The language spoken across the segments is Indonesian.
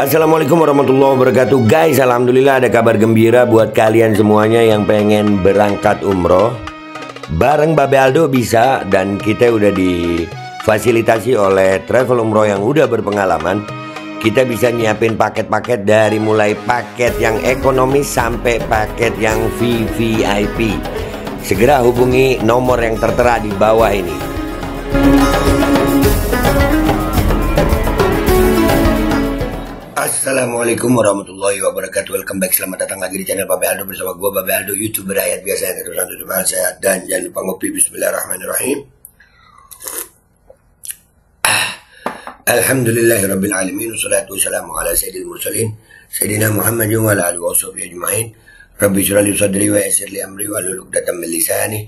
Assalamualaikum warahmatullahi wabarakatuh. Guys, alhamdulillah ada kabar gembira buat kalian semuanya yang pengen berangkat umroh. Bareng Babe Aldo bisa, dan kita udah difasilitasi oleh travel umroh yang udah berpengalaman. Kita bisa nyiapin paket-paket dari mulai paket yang ekonomis sampai paket yang VVIP. Segera hubungi nomor yang tertera di bawah ini. Assalamualaikum warahmatullahi wabarakatuh. Welcome back, selamat datang lagi di channel Babe Aldo bersama gue Babe Aldo, YouTuber rakyat biasa yang terusan tutup hal sehat. Dan jangan lupa ngopi. Bismillahirrahmanirrahim. Alhamdulillahirabbil alamin, wassalatu wassalamu ala sayyidil mursalin sayyidina Muhammadin wa ala alihi washabihi ajmain. Rabbi shrah li sadri wa yassir li amri wahlul 'uqdatam min lisani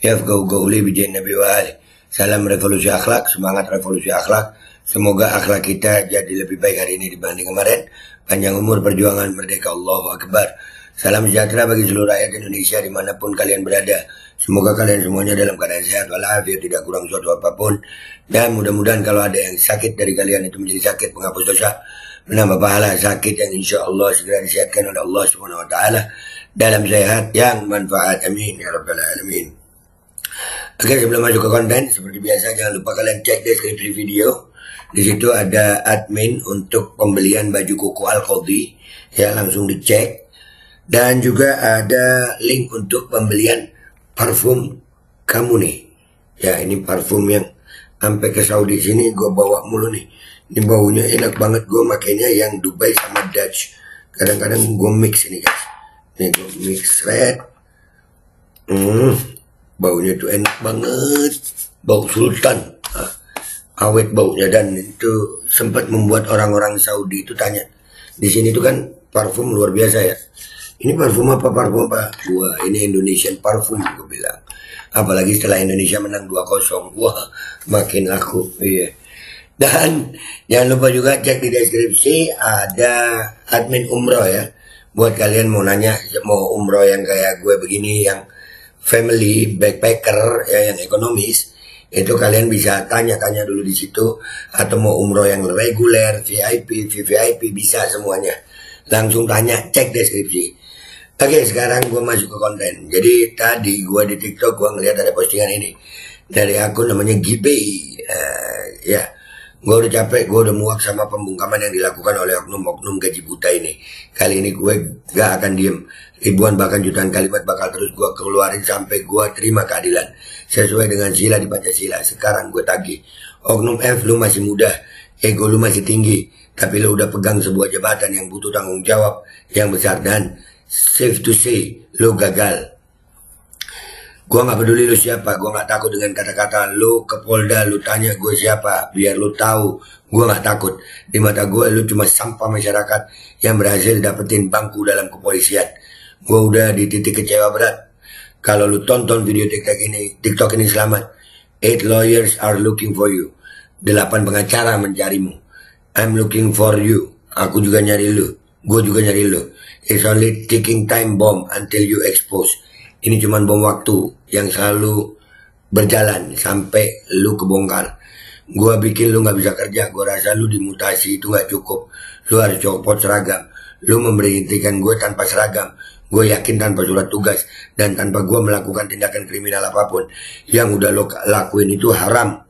yafqahu qawli bi jahin nabi wa ali. Salam revolusi akhlak, semangat revolusi akhlak. Semoga akhlak kita jadi lebih baik hari ini dibanding kemarin. Panjang umur, perjuangan, merdeka, Allahu Akbar. Salam sejahtera bagi seluruh rakyat Indonesia dimanapun kalian berada. Semoga kalian semuanya dalam keadaan sehat walafiat, tidak kurang suatu apapun. Dan mudah-mudahan kalau ada yang sakit dari kalian itu menjadi sakit penghapus dosa, menambah pahala, sakit yang insya Allah segera disehatkan oleh Allah Subhanahu Wa Taala dalam sehat yang manfaat. Amin ya rabbal alamin. Oke, sebelum masuk ke konten, seperti biasa jangan lupa kalian cek deskripsi video. Di situ ada admin untuk pembelian baju koko Al-Qadhi, ya langsung dicek. Dan juga ada link untuk pembelian parfum kamu nih. Ya, ini parfum yang sampai ke Saudi sini gue bawa mulu nih. Ini baunya enak banget, gue makainya yang Dubai sama Dutch. Kadang-kadang gue mix ini guys. Nih gue mix red. Baunya tuh enak banget. Bau sultan. Awet baunya, dan itu sempat membuat orang-orang Saudi itu tanya, di sini tuh kan parfum luar biasa ya. Ini parfum apa? Wah, ini Indonesian parfum, gue bilang. Apalagi setelah Indonesia menang 2-0, wah makin laku. Iya. Dan jangan lupa juga cek di deskripsi ada admin umroh ya. Buat kalian mau nanya mau umroh yang kayak gue begini, yang family backpacker ya, yang ekonomis. Itu kalian bisa tanya-tanya dulu di situ, atau mau umroh yang reguler, VIP, VVIP, bisa semuanya. Langsung tanya, cek deskripsi. Oke, sekarang gue masuk ke konten. Jadi tadi gue di TikTok gue ngeliat ada postingan ini dari akun namanya Gibey. Ya, gue udah capek, gue udah muak sama pembungkaman yang dilakukan oleh oknum-oknum gaji buta ini. Kali ini gue gak akan diem. Ribuan bahkan jutaan kalimat bakal terus gue keluarin sampai gue terima keadilan sesuai dengan sila di Pancasila. Sekarang gue tagih, oknum F, lu masih muda, ego lu masih tinggi, tapi lu udah pegang sebuah jabatan yang butuh tanggung jawab yang besar, dan safe to say lu gagal. Gue gak peduli lu siapa, gue gak takut dengan kata-kata lu ke Polda, lu tanya gue siapa, biar lu tahu gue gak takut. Di mata gue lu cuma sampah masyarakat yang berhasil dapetin bangku dalam kepolisian. Gue udah di titik kecewa berat. Kalau lu tonton video TikTok ini selamat. 8 lawyers are looking for you. 8 pengacara mencarimu. I'm looking for you. Aku juga nyari lu. Gue juga nyari lu. It's only ticking time bomb until you expose. Ini cuma bom waktu yang selalu berjalan sampai lu kebongkar. Gue bikin lu gak bisa kerja. Gue rasa lu dimutasi itu gak cukup. Lu harus copot seragam. Lu memberhentikan gue tanpa seragam. Gue yakin tanpa surat tugas dan tanpa gue melakukan tindakan kriminal apapun. Yang udah lo lakuin itu haram.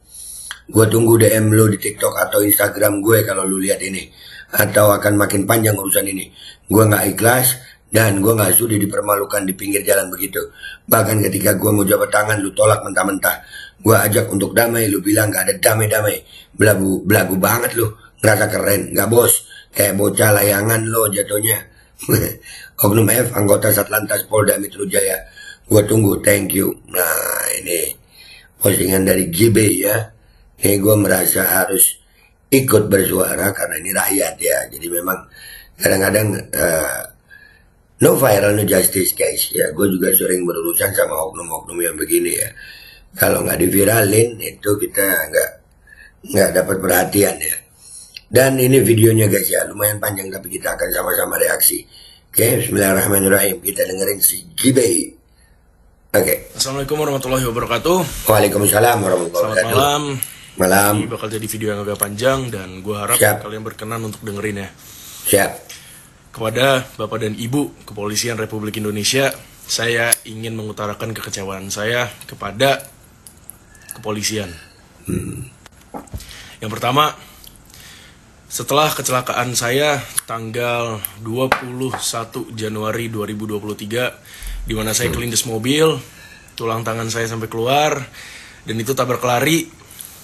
Gue tunggu DM lo di TikTok atau Instagram gue kalau lo lihat ini. Atau akan makin panjang urusan ini. Gue gak ikhlas dan gue gak sudi dipermalukan di pinggir jalan begitu. Bahkan ketika gue mau jabat tangan, lo tolak mentah-mentah. Gue ajak untuk damai, lo bilang gak ada damai-damai. Belagu banget lo, ngerasa keren. Gak bos, kayak bocah layangan lo jatuhnya. Oknum F, anggota Satlantas Polda Metro Jaya. Gue tunggu, thank you. Nah, ini postingan dari GB ya. Ini gue merasa harus ikut bersuara karena ini rakyat ya. Jadi memang kadang-kadang no viral no justice guys ya. Gue juga sering berurusan sama oknum-oknum yang begini ya. Kalau nggak diviralin itu kita nggak dapat perhatian ya. Dan ini videonya guys ya, lumayan panjang tapi kita akan sama-sama reaksi. Oke, bismillahirrahmanirrahim. Kita dengerin si Gibey. Oke. Assalamualaikum warahmatullahi wabarakatuh. Waalaikumsalam warahmatullahi wabarakatuh. Selamat malam. Malam. Ini bakal jadi video yang agak panjang dan gue harap kalian berkenan untuk dengerin ya. Siap. Kepada Bapak dan Ibu Kepolisian Republik Indonesia, saya ingin mengutarakan kekecewaan saya kepada kepolisian. Yang pertama, setelah kecelakaan saya tanggal 21 Januari 2023, di mana saya kelindes mobil, tulang tangan saya sampai keluar, dan itu tabrak lari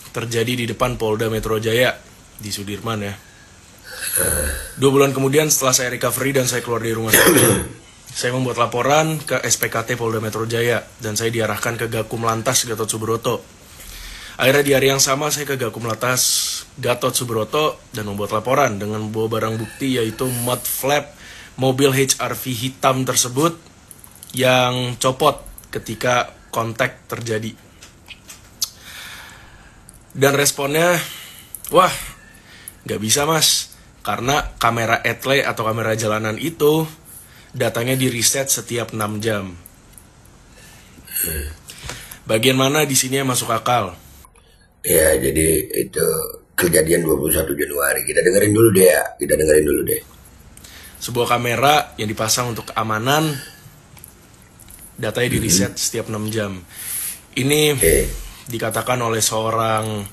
terjadi di depan Polda Metro Jaya di Sudirman ya. 2 bulan kemudian setelah saya recovery dan saya keluar dari rumah sakit, saya membuat laporan ke SPKT Polda Metro Jaya dan saya diarahkan ke Gakum Lantas Gatot Subroto. Akhirnya di hari yang sama saya ke Gakum Lantas Gatot Subroto dan membuat laporan dengan membawa barang bukti yaitu mud flap mobil HRV hitam tersebut yang copot ketika kontak terjadi. Dan responnya, wah, nggak bisa mas, karena kamera etle atau kamera jalanan itu datanya di reset setiap 6 jam. Bagian mana di sini yang masuk akal? Ya, jadi itu kejadian 21 Januari. Kita dengerin dulu deh ya. Sebuah kamera yang dipasang untuk keamanan, datanya di reset setiap 6 jam. Ini dikatakan oleh seorang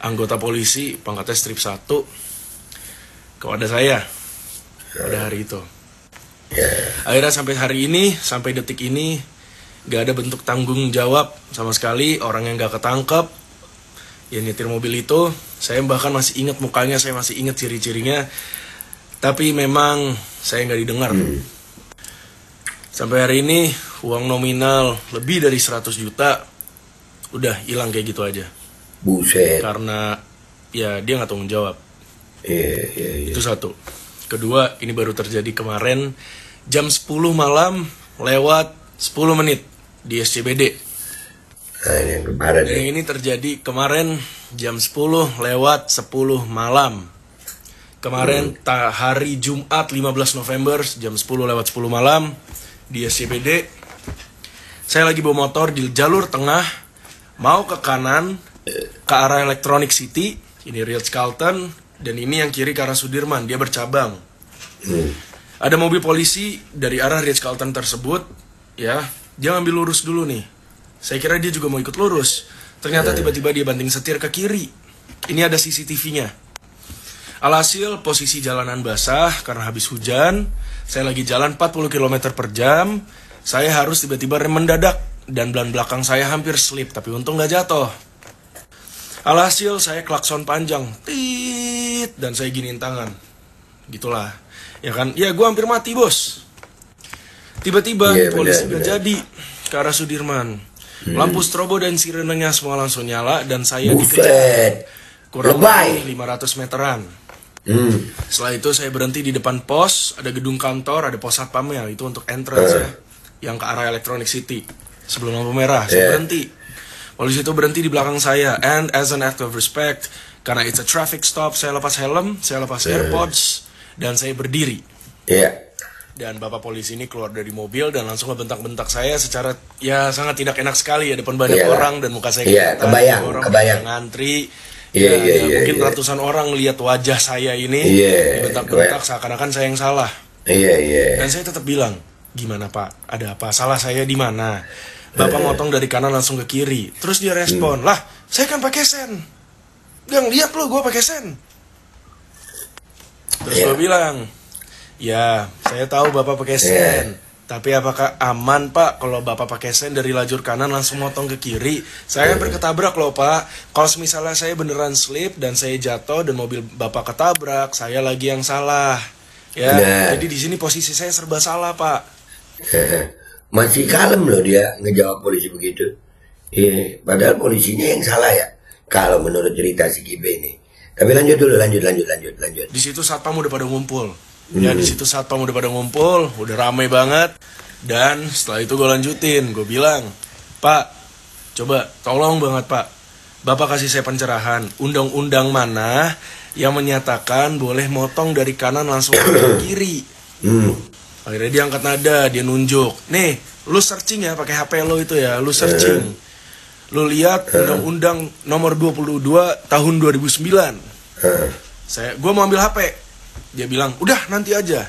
anggota polisi pangkatnya strip 1 kepada saya pada hari itu. Akhirnya sampai hari ini, sampai detik ini, gak ada bentuk tanggung jawab sama sekali. Orang yang gak ketangkep yang nyetir mobil itu, saya bahkan masih ingat mukanya, saya masih ingat ciri-cirinya, tapi memang saya gak didengar. Sampai hari ini uang nominal lebih dari 100 juta udah hilang kayak gitu aja. Buset. Karena ya dia gak tanggung jawab. Iya. Itu satu. Kedua, ini baru terjadi kemarin jam 10 malam lewat 10 menit di SCBD. Nah, ini yang kemarin. Yang ini terjadi kemarin jam 10 lewat 10 malam. Kemarin hari Jumat 15 November jam 10 lewat 10 malam di SCBD. Saya lagi bawa motor di jalur tengah, mau ke kanan ke arah Electronic City, ini Ritz-Carlton, dan ini yang kiri ke arah Sudirman, dia bercabang. Ada mobil polisi dari arah Ritz-Carlton tersebut, ya, dia ngambil lurus dulu nih. Saya kira dia juga mau ikut lurus. Ternyata tiba-tiba dia banting setir ke kiri. Ini ada CCTV-nya. Alhasil posisi jalanan basah karena habis hujan. Saya lagi jalan 40 km per jam. Saya harus tiba-tiba rem mendadak dan ban belakang saya hampir slip, tapi untung gak jatuh. Alhasil saya klakson panjang, tit, dan saya giniin tangan. Gitulah. Ya kan? Ya gue hampir mati bos. Tiba-tiba polisi gak jadi ke arah Sudirman. Lampu strobo dan sirenenya semua langsung nyala dan saya dikejar kurang lebih 500 meteran. Setelah itu saya berhenti di depan pos, ada gedung kantor, ada pos satpamnya, itu untuk entrance ya, yang ke arah Electronic City. Sebelum lampu merah, saya berhenti. Polisi itu berhenti di belakang saya, and as an act of respect, karena it's a traffic stop, saya lepas helm, saya lepas AirPods, dan saya berdiri. Dan bapak polisi ini keluar dari mobil dan langsung ngebentak-bentak saya secara ya sangat tidak enak sekali ya, depan banyak orang dan muka saya kelihatan, orang ngantri. Mungkin ratusan orang lihat wajah saya ini dibentak-bentak seakan-akan saya yang salah. Dan saya tetap bilang, gimana pak, ada apa, salah saya di mana? Bapak motong dari kanan langsung ke kiri. Terus dia respon, lah saya kan pakai sen. Gang, lihat lo gue pakai sen. Terus gue bilang, ya saya tahu bapak pakai sen, tapi apakah aman pak kalau bapak pakai sen dari lajur kanan langsung motong ke kiri? Saya hampir ketabrak loh pak. Kalau misalnya saya beneran slip dan saya jatuh dan mobil bapak ketabrak, saya lagi yang salah. Ya, jadi di sini posisi saya serba salah pak. Masih kalem loh dia ngejawab polisi begitu. Padahal polisinya yang salah ya, kalau menurut cerita si Kibe ini. Tapi lanjut dulu, lanjut. Di situ satpam udah pada ngumpul. Ya di situ satpam udah pada ngumpul, udah ramai banget. Dan setelah itu gue lanjutin, gue bilang, Pak, coba tolong banget Pak, Bapak kasih saya pencerahan. Undang-undang mana yang menyatakan boleh motong dari kanan langsung ke kiri? Akhirnya dia angkat nada, dia nunjuk. Nih, lu searching ya pakai HP lo itu ya, lu searching. Lu lihat Undang-Undang nomor 22 tahun 2009. Gue mau ambil HP. Dia bilang, udah nanti aja.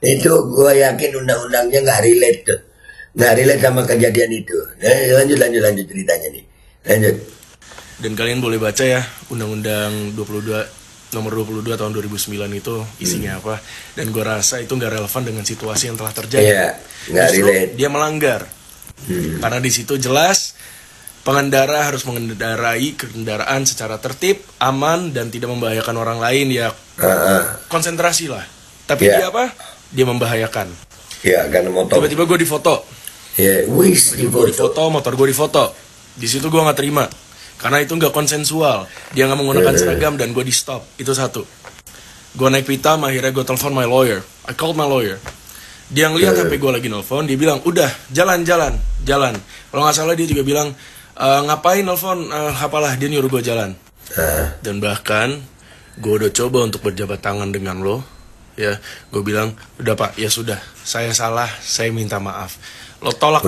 Itu gue yakin undang-undangnya nggak relate tuh. Nggak relate sama kejadian itu. Lanjut ceritanya nih. Lanjut. Dan kalian boleh baca ya, Undang-Undang 22 nomor 22 tahun 2009 itu isinya apa. Dan gue rasa itu nggak relevan dengan situasi yang telah terjadi. Iya, nggak relate. Dia melanggar. Karena di situ jelas pengendara harus mengendarai kendaraan secara tertib, aman, dan tidak membahayakan orang lain. Ya konsentrasi lah. Tapi dia apa? Dia membahayakan. Ya, karena motor. Tiba-tiba gue difoto. Ya, Gue difoto, motor gue difoto. Di situ gue nggak terima. Karena itu nggak konsensual. Dia nggak menggunakan seragam dan gue di stop. Itu satu. Gue naik pitam, akhirnya gue telepon my lawyer. I called my lawyer. Dia ngeliat HP gue lagi nelfon, dia bilang, udah, jalan. Kalau nggak salah dia juga bilang, ngapain nelfon, apalah, dia nyuruh gue jalan. Dan bahkan, gue udah coba untuk berjabat tangan dengan lo. Ya, gue bilang, udah pak, ya sudah, saya salah, saya minta maaf. Lo tolak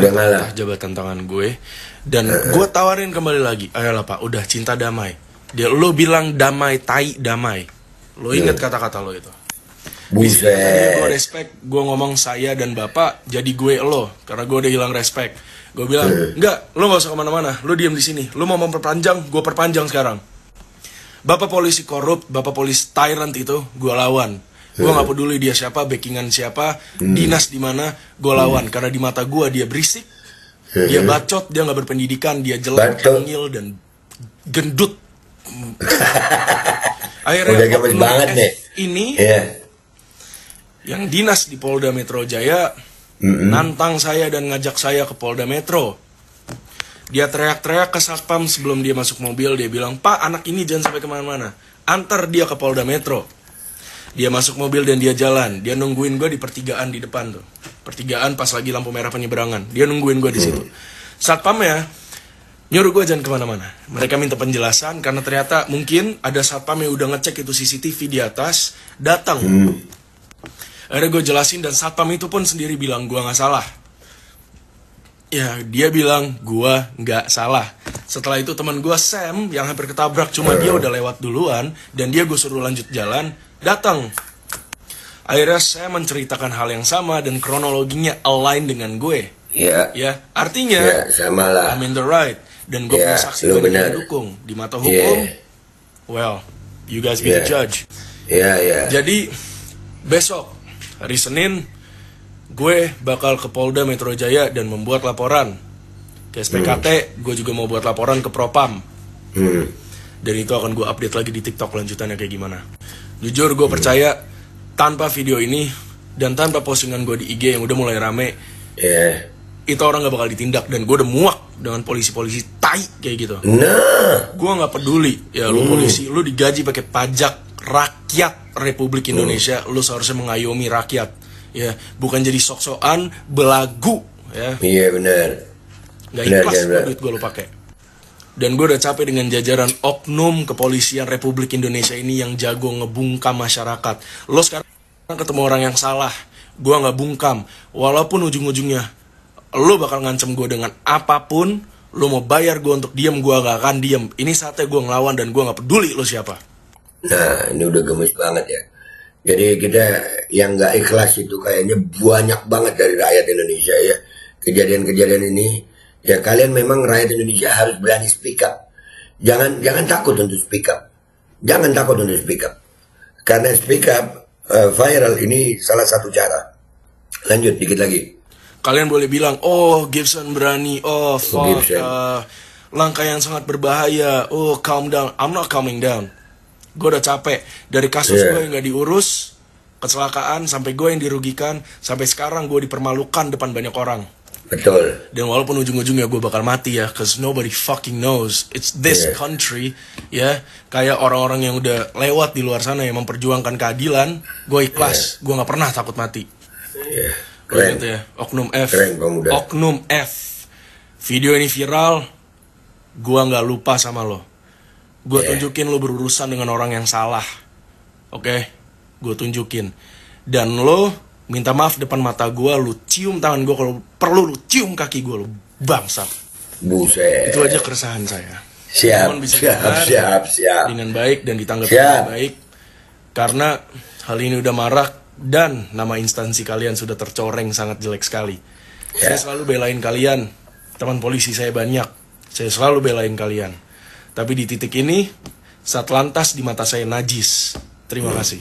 jabatan tangan gue. Dan gue tawarin kembali lagi, ayolah pak, udah cinta damai. Lo bilang damai, tai damai. Lo ingat kata-kata lo itu. Buset. Gue respect, gue ngomong saya dan bapak, jadi gue lo, karena gue udah hilang respect. Gue bilang, enggak, lo gak usah kemana-mana, lo diam di sini. Lo mau memperpanjang, gue perpanjang sekarang. Bapak polisi korup, bapak polisi tyrant itu, gue lawan. Gue gak peduli dia siapa, backingan siapa, dinas di mana, gue lawan. Karena di mata gue dia berisik, dia bacot, dia gak berpendidikan, dia jelek, tengil, dan gendut. Akhirnya gemes banget nih. Ini yang dinas di Polda Metro Jaya nantang saya dan ngajak saya ke Polda Metro. Dia teriak-teriak ke satpam sebelum dia masuk mobil. Dia bilang, pak, anak ini jangan sampai kemana-mana, antar dia ke Polda Metro. Dia masuk mobil dan dia jalan. Dia nungguin gue di pertigaan di depan tuh. Pertigaan pas lagi lampu merah penyeberangan. Dia nungguin gue di situ. Satpam ya nyuruh gue jangan kemana-mana. Mereka minta penjelasan karena ternyata mungkin ada satpam yang udah ngecek itu CCTV di atas, datang. Akhirnya gue jelasin dan satpam itu pun sendiri bilang gue gak salah. Ya, dia bilang gue gak salah. Setelah itu teman gue Sam yang hampir ketabrak, cuma dia udah lewat duluan dan dia gue suruh lanjut jalan, datang. Akhirnya saya menceritakan hal yang sama dan kronologinya align dengan gue. Ya, artinya sama lah. I'm in the right. Dan gue punya saksi banyak yang mendukung. Di mata hukum, well, you guys be the judge. Jadi besok hari Senin, gue bakal ke Polda Metro Jaya dan membuat laporan ke SPKT. Gue juga mau buat laporan ke Propam. Dan itu akan gue update lagi di TikTok lanjutannya kayak gimana. Jujur gue percaya tanpa video ini dan tanpa postingan gue di IG yang udah mulai rame, itu orang gak bakal ditindak. Dan gue udah muak dengan polisi-polisi tai kayak gitu. Gue gak peduli. Ya lu polisi, lu digaji pakai pajak rakyat Republik Indonesia. Lu seharusnya mengayomi rakyat. Ya, bukan jadi sok-sokan belagu. Ya. Iya benar. Gak ikhlas duit gue lu pakai. Dan gue udah capek dengan jajaran oknum kepolisian Republik Indonesia ini yang jago ngebungkam masyarakat. Lo sekarang ketemu orang yang salah, gue gak bungkam. Walaupun ujung-ujungnya lo bakal ngancem gue dengan apapun, lo mau bayar gue untuk diem, gue gak akan diem. Ini saatnya gue ngelawan dan gue gak peduli lo siapa. Nah, ini udah gemes banget ya. Jadi kita yang gak ikhlas itu kayaknya banyak banget dari rakyat Indonesia ya. Kejadian-kejadian ini, ya kalian memang rakyat Indonesia harus berani speak up. Jangan takut untuk speak up. Jangan takut untuk speak up. Karena speak up viral ini salah satu cara. Lanjut dikit lagi. Kalian boleh bilang, oh Gibson berani, oh fuck, langkah yang sangat berbahaya, oh calm down. I'm not calming down. Gue udah capek dari kasus gue yang gak diurus, kecelakaan, sampai gue yang dirugikan, sampai sekarang gue dipermalukan depan banyak orang. Betul. Dan walaupun ujung-ujungnya gue bakal mati ya, cause nobody fucking knows. It's this country, ya. Kayak orang-orang yang udah lewat di luar sana yang memperjuangkan keadilan, gue ikhlas. Gue gak pernah takut mati. Keren. Gitu ya. Oknum F. Keren, pemuda. Oknum F. Video ini viral, gue gak lupa sama lo. Gue tunjukin lo berurusan dengan orang yang salah. Oke? Gue tunjukin. Dan lo minta maaf depan mata gue, lu cium tangan gue, kalau perlu lu cium kaki gue, lu bangsat. Buset. Itu aja keresahan saya. Siap, Mohon bisa siap, didengar siap. dengan baik dan ditanggapi Siap. dengan baik. Karena hal ini udah marak dan nama instansi kalian sudah tercoreng sangat jelek sekali. Saya selalu belain kalian, teman polisi saya banyak. Saya selalu belain kalian. Tapi di titik ini, Satlantas di mata saya najis. Terima kasih.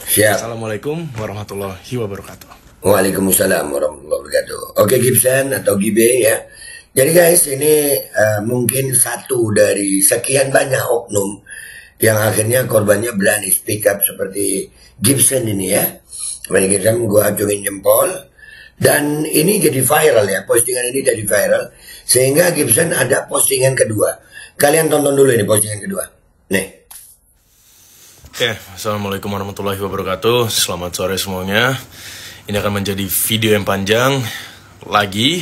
Siap. Assalamualaikum warahmatullahi wabarakatuh. Waalaikumsalam warahmatullahi wabarakatuh. Oke Gibson atau Gibe ya. Jadi guys ini mungkin satu dari sekian banyak oknum yang akhirnya korbannya berani speak up seperti Gibson ini ya. Seperti Gibson gue acungin jempol. Dan ini jadi viral ya. Postingan ini jadi viral. Sehingga Gibson ada postingan kedua. Kalian tonton dulu ini postingan kedua. Nih. Oke, Assalamualaikum warahmatullahi wabarakatuh. Selamat sore semuanya. Ini akan menjadi video yang panjang lagi.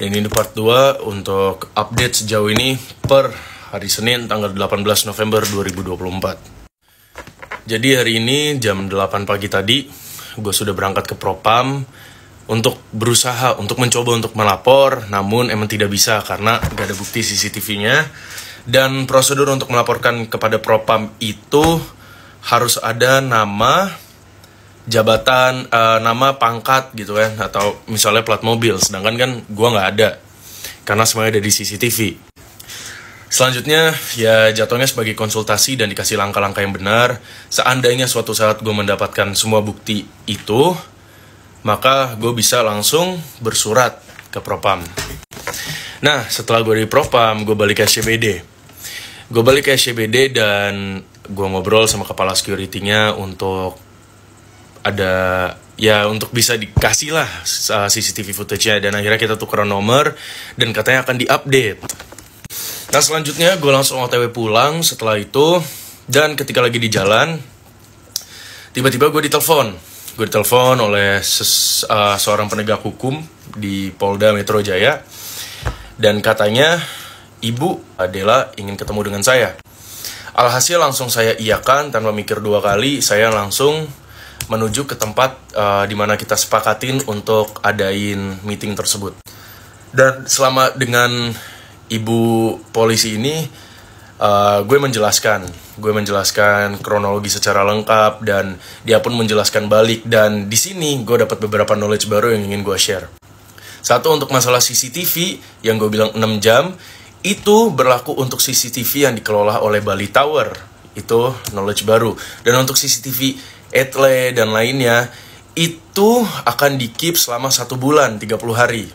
Dan ini part 2 untuk update sejauh ini per hari Senin tanggal 18 November 2024. Jadi hari ini jam 8 pagi tadi gue sudah berangkat ke Propam untuk berusaha untuk mencoba untuk melapor, namun emang tidak bisa karena gak ada bukti CCTV-nya. Dan prosedur untuk melaporkan kepada Propam itu harus ada nama, jabatan, nama, pangkat gitu kan, atau misalnya plat mobil. Sedangkan kan gue nggak ada karena semuanya ada di CCTV. Selanjutnya ya jatuhnya sebagai konsultasi dan dikasih langkah-langkah yang benar. Seandainya suatu saat gue mendapatkan semua bukti itu, maka gue bisa langsung bersurat ke Propam. Nah setelah gue di Propam, gue balik ke SCBD. Gue balik ke SCBD dan gue ngobrol sama kepala security-nya untuk ada ya untuk bisa dikasih lah CCTV footage-nya, dan akhirnya kita tukeran nomor dan katanya akan diupdate. Nah selanjutnya gue langsung OTW pulang setelah itu, dan ketika lagi di jalan tiba-tiba gue ditelepon oleh seorang penegak hukum di Polda Metro Jaya, dan katanya Ibu Adela ingin ketemu dengan saya. Alhasil langsung saya iakan tanpa mikir dua kali. Saya langsung menuju ke tempat di mana kita sepakatin untuk adain meeting tersebut. Dan selama dengan ibu polisi ini, gue menjelaskan kronologi secara lengkap, dan dia pun menjelaskan balik. Dan di sini gue dapat beberapa knowledge baru yang ingin gue share. Satu, untuk masalah CCTV yang gue bilang 6 jam, itu berlaku untuk CCTV yang dikelola oleh Bali Tower. Itu knowledge baru. Dan untuk CCTV Etle dan lainnya, itu akan di-keep selama 1 bulan, 30 hari.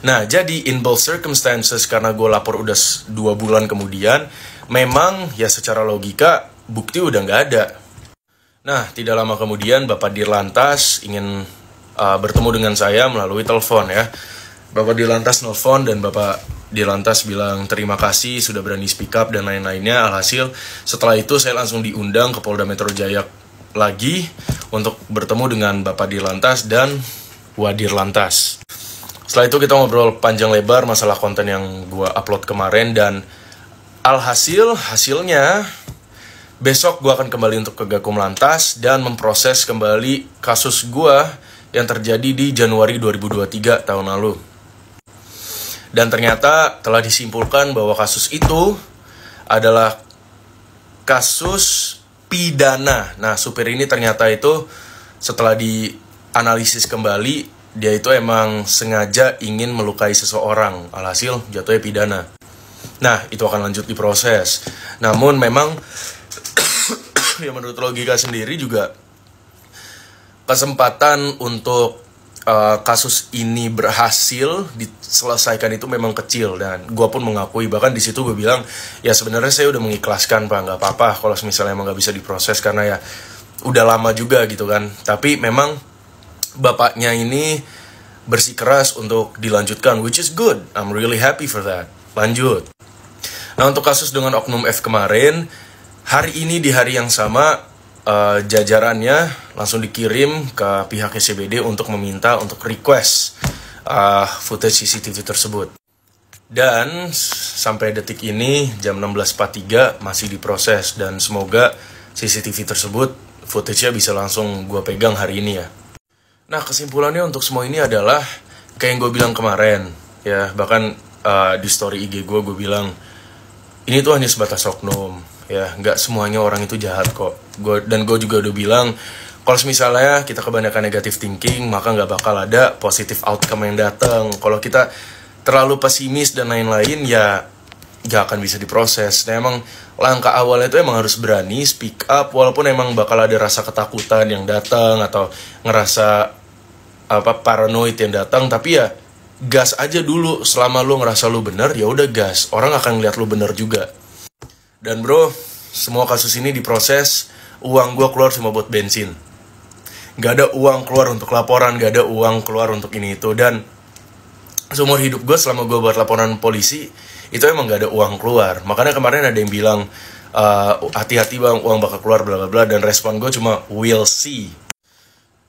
Nah, jadi in both circumstances, karena gue lapor udah 2 bulan kemudian, memang ya secara logika bukti udah nggak ada. Nah, tidak lama kemudian Bapak Dirlantas ingin bertemu dengan saya melalui telepon ya. Bapak Dirlantas nelfon dan Bapak Dirlantas bilang terima kasih sudah berani speak up dan lain-lainnya. Alhasil setelah itu saya langsung diundang ke Polda Metro Jaya lagi untuk bertemu dengan Bapak Dirlantas dan Wadirlantas. Setelah itu kita ngobrol panjang lebar masalah konten yang gue upload kemarin, dan hasilnya besok gue akan kembali untuk ke Gakum Lantas dan memproses kembali kasus gue yang terjadi di Januari 2023 tahun lalu. Dan ternyata telah disimpulkan bahwa kasus itu adalah kasus pidana. Nah, supir ini ternyata itu setelah dianalisis kembali, dia itu emang sengaja ingin melukai seseorang. Alhasil jatuhnya pidana. Nah, itu akan lanjut diproses. Namun memang ya menurut logika sendiri juga kesempatan untuk kasus ini berhasil diselesaikan itu memang kecil, dan gue pun mengakui, bahkan di situ gue bilang ya sebenarnya saya udah mengikhlaskan Pak, nggak apa-apa kalau misalnya emang nggak bisa diproses karena ya udah lama juga gitu kan. Tapi memang bapaknya ini bersikeras untuk dilanjutkan, which is good, I'm really happy for that. Lanjut. Nah untuk kasus dengan Oknum F kemarin, hari ini di hari yang sama jajarannya langsung dikirim ke pihak SCBD untuk meminta untuk request footage CCTV tersebut. Dan sampai detik ini jam 16.43 masih diproses, dan semoga CCTV tersebut footage-nya bisa langsung gue pegang hari ini ya. Nah kesimpulannya untuk semua ini adalah kayak yang gue bilang kemarin ya, bahkan di story IG gue bilang ini tuh hanya sebatas oknum, ya nggak semuanya orang itu jahat kok. Gue juga udah bilang, kalau misalnya kita kebanyakan negative thinking, maka nggak bakal ada positive outcome yang datang. Kalau kita terlalu pesimis dan lain-lain, ya nggak akan bisa diproses. Nah, emang langkah awalnya itu emang harus berani speak up, walaupun emang bakal ada rasa ketakutan yang datang atau ngerasa paranoid yang datang, tapi ya gas aja dulu. Selama lu ngerasa lu bener, ya udah gas. Orang akan ngeliat lu bener juga. Dan bro, semua kasus ini diproses, uang gue keluar cuma buat bensin. Gak ada uang keluar untuk laporan, gak ada uang keluar untuk ini itu. Dan seumur hidup gue selama gue buat laporan polisi, itu emang gak ada uang keluar. Makanya kemarin ada yang bilang, hati-hati bang, uang bakal keluar bla bla bla. Dan respon gue cuma we'll see.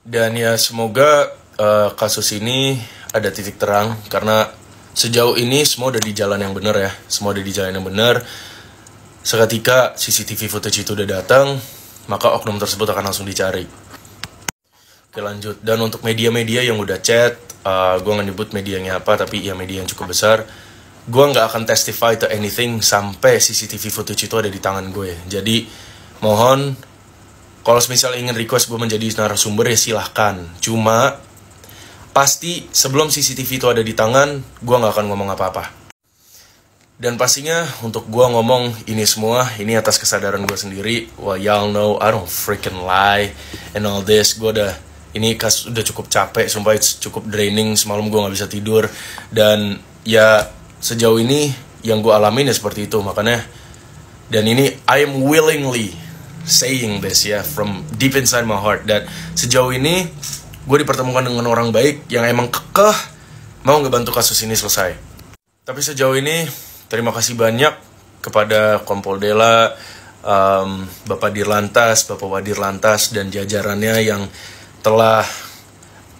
Dan ya semoga kasus ini ada titik terang, karena sejauh ini semua udah di jalan yang benar ya. Semua udah di jalan yang benar. Seketika CCTV footage itu udah datang, maka oknum tersebut akan langsung dicari. Oke lanjut. Dan untuk media-media yang udah chat, gue nggak nyebut medianya apa, tapi ya media yang cukup besar, gue nggak akan testify to anything sampai CCTV footage itu ada di tangan gue. Jadi mohon, kalau misalnya ingin request gue menjadi narasumber ya silahkan. Cuma pasti sebelum CCTV itu ada di tangan, gue nggak akan ngomong apa-apa. Dan pastinya untuk gue ngomong ini semua, ini atas kesadaran gue sendiri. Well, y'all know I don't freaking lie and all this. Gue udah cukup capek, sumpah cukup draining. Semalam gue gak bisa tidur. Dan ya sejauh ini yang gue alamin ya seperti itu. Makanya, dan ini I am willingly saying this ya, from deep inside my heart, that sejauh ini gue dipertemukan dengan orang baik yang emang kekeh mau ngebantu kasus ini selesai. Tapi sejauh ini terima kasih banyak kepada Kompol Dela, Bapak Dirlantas, Bapak Wadirlantas, dan jajarannya yang telah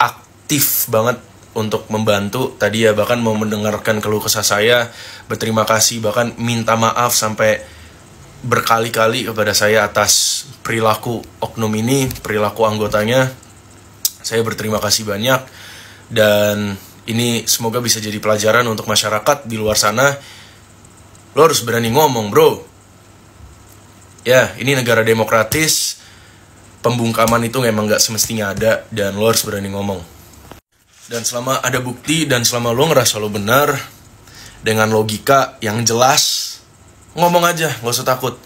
aktif banget untuk membantu. Tadi ya bahkan mau mendengarkan keluh kesah saya, berterima kasih, bahkan minta maaf sampai berkali-kali kepada saya atas perilaku oknum ini, perilaku anggotanya. Saya berterima kasih banyak, dan ini semoga bisa jadi pelajaran untuk masyarakat di luar sana. Lo harus berani ngomong bro. Ya, ini negara demokratis. Pembungkaman itu memang gak semestinya ada, dan lo harus berani ngomong. Dan selama ada bukti, dan selama lo ngerasa lo benar, dengan logika yang jelas, ngomong aja, gak usah takut.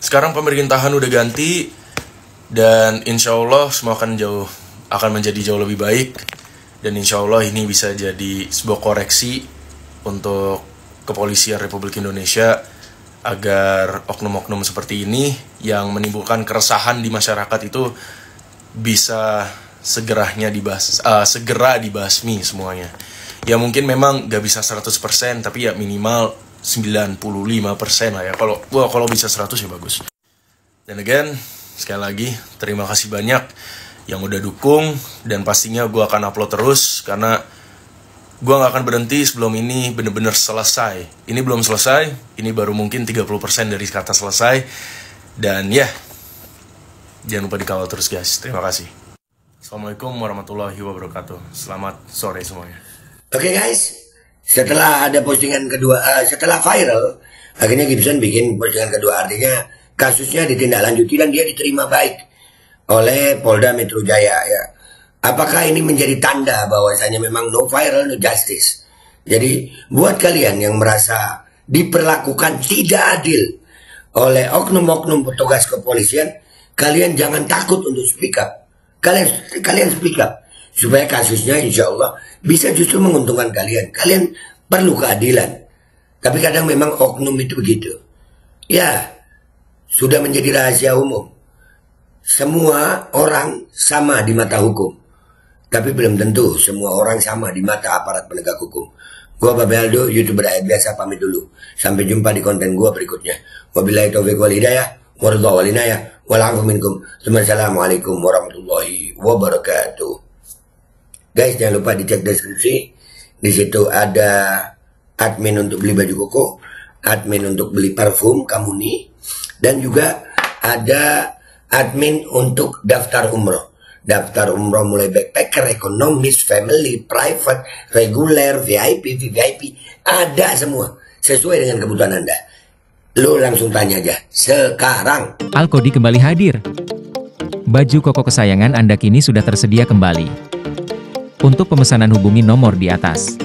Sekarang pemerintahan udah ganti, dan insya Allah semua akan menjadi jauh lebih baik. Dan insya Allah ini bisa jadi sebuah koreksi untuk kepolisian Republik Indonesia, agar oknum-oknum seperti ini yang menimbulkan keresahan di masyarakat itu bisa segera dibasmi semuanya. Ya mungkin memang gak bisa 100%, tapi ya minimal 95% lah ya. Kalau bisa 100 ya bagus. Dan again, sekali lagi terima kasih banyak yang udah dukung, dan pastinya gue akan upload terus, karena gue gak akan berhenti sebelum ini bener-bener selesai. Ini belum selesai, ini baru mungkin 30% dari kata selesai. Dan ya, jangan lupa dikawal terus guys. Terima kasih. Assalamualaikum warahmatullahi wabarakatuh. Selamat sore semuanya. Oke guys, setelah ada postingan kedua, setelah viral, akhirnya Gibson bikin postingan kedua. Artinya kasusnya ditindaklanjuti dan dia diterima baik oleh Polda Metro Jaya ya. Apakah ini menjadi tanda bahwasanya memang no viral, no justice? Jadi buat kalian yang merasa diperlakukan tidak adil oleh oknum-oknum petugas kepolisian, kalian jangan takut untuk speak up. Kalian speak up supaya kasusnya insya Allah bisa justru menguntungkan kalian. Kalian perlu keadilan. Tapi kadang memang oknum itu begitu. Ya, sudah menjadi rahasia umum. Semua orang sama di mata hukum. Tapi belum tentu semua orang sama di mata aparat penegak hukum. Gua Babe Aldo, YouTuber rakyat biasa, pamit dulu. Sampai jumpa di konten gua berikutnya. Wabillahi taufiq wal hidayah, waridha wal inayah, wal afu minkum. Assalamualaikum warahmatullahi wabarakatuh. Guys, jangan lupa dicek deskripsi. Di situ ada admin untuk beli baju koko, admin untuk beli parfum Kamuni, dan juga ada admin untuk daftar umroh. Daftar umroh mulai backpacker, ekonomis, family, private, reguler, VIP, VVIP, ada semua sesuai dengan kebutuhan Anda. Lu langsung tanya aja sekarang. Alkodi kembali hadir. Baju koko kesayangan Anda kini sudah tersedia kembali. Untuk pemesanan hubungi nomor di atas.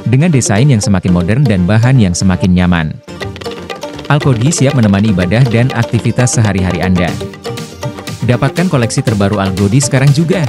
Dengan desain yang semakin modern dan bahan yang semakin nyaman. Alkodi siap menemani ibadah dan aktivitas sehari-hari Anda. Dapatkan koleksi terbaru Alkodi sekarang juga.